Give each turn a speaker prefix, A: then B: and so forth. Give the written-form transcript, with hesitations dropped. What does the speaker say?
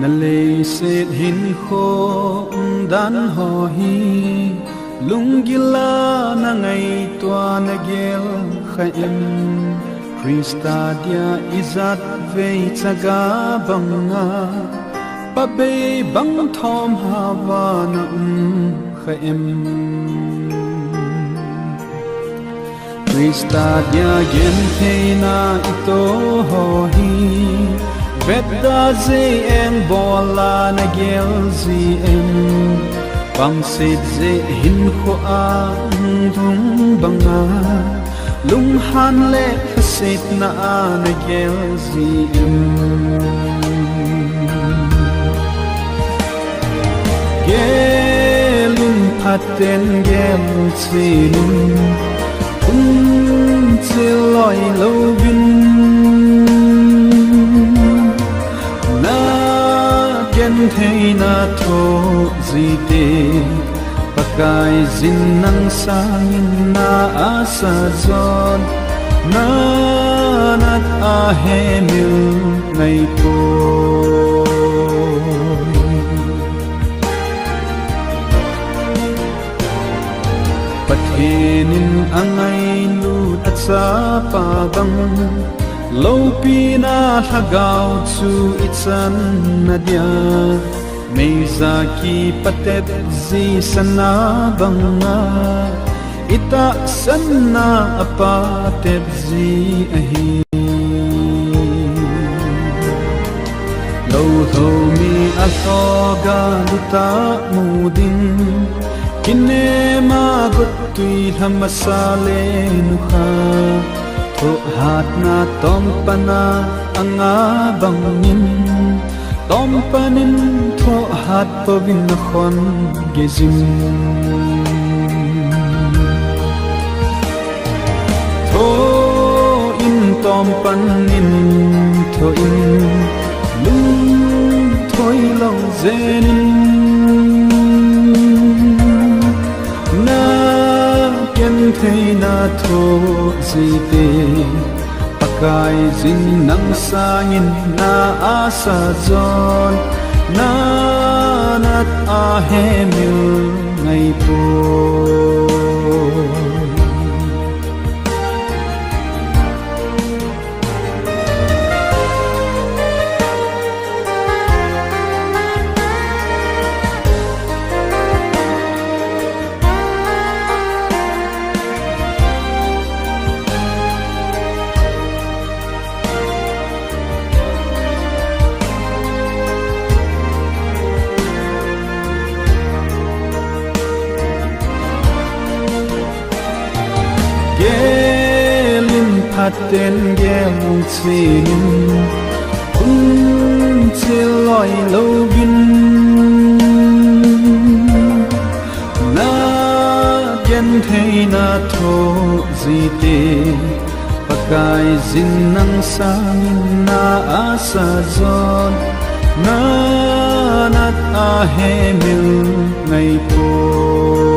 A: na lê sệt hin khô đan hò hi lung gila na ngày tua na gel khaim Krista dia izat ve chaga banga pa be bang thom hawa na khaim Krista dia gen theina ito ho hi Vedda ze en bola na gel zi en Bang sit ze hin kho a dung banga Lung han le sit na a na gel zi en Gelung paten gel sin Loi lo vin na gen thei na tho zi te pakai zin nang sang na asa zon na nat a he mil ngai po pathenin angai at sa pabang Lopi na hagaw tu itsan na dia Meza ki patep zi sana banga Ita sana apatep zi ahi Lo tho mi atoga luta mudin Kine magot tui hamasale nukha Tho hat na tom pana anga bangin Tom panin tho hat pavin khon gezim Tho in tom panin tho in lung thoi lo zenin Thei na tho zi te pakai zin nang sangin na asa zon na nat a he mil ngai po Paten gelung sin loi lo vin na gen thei na tho zi te pakai zin nang sang na asa zon na nat a he mil ngai po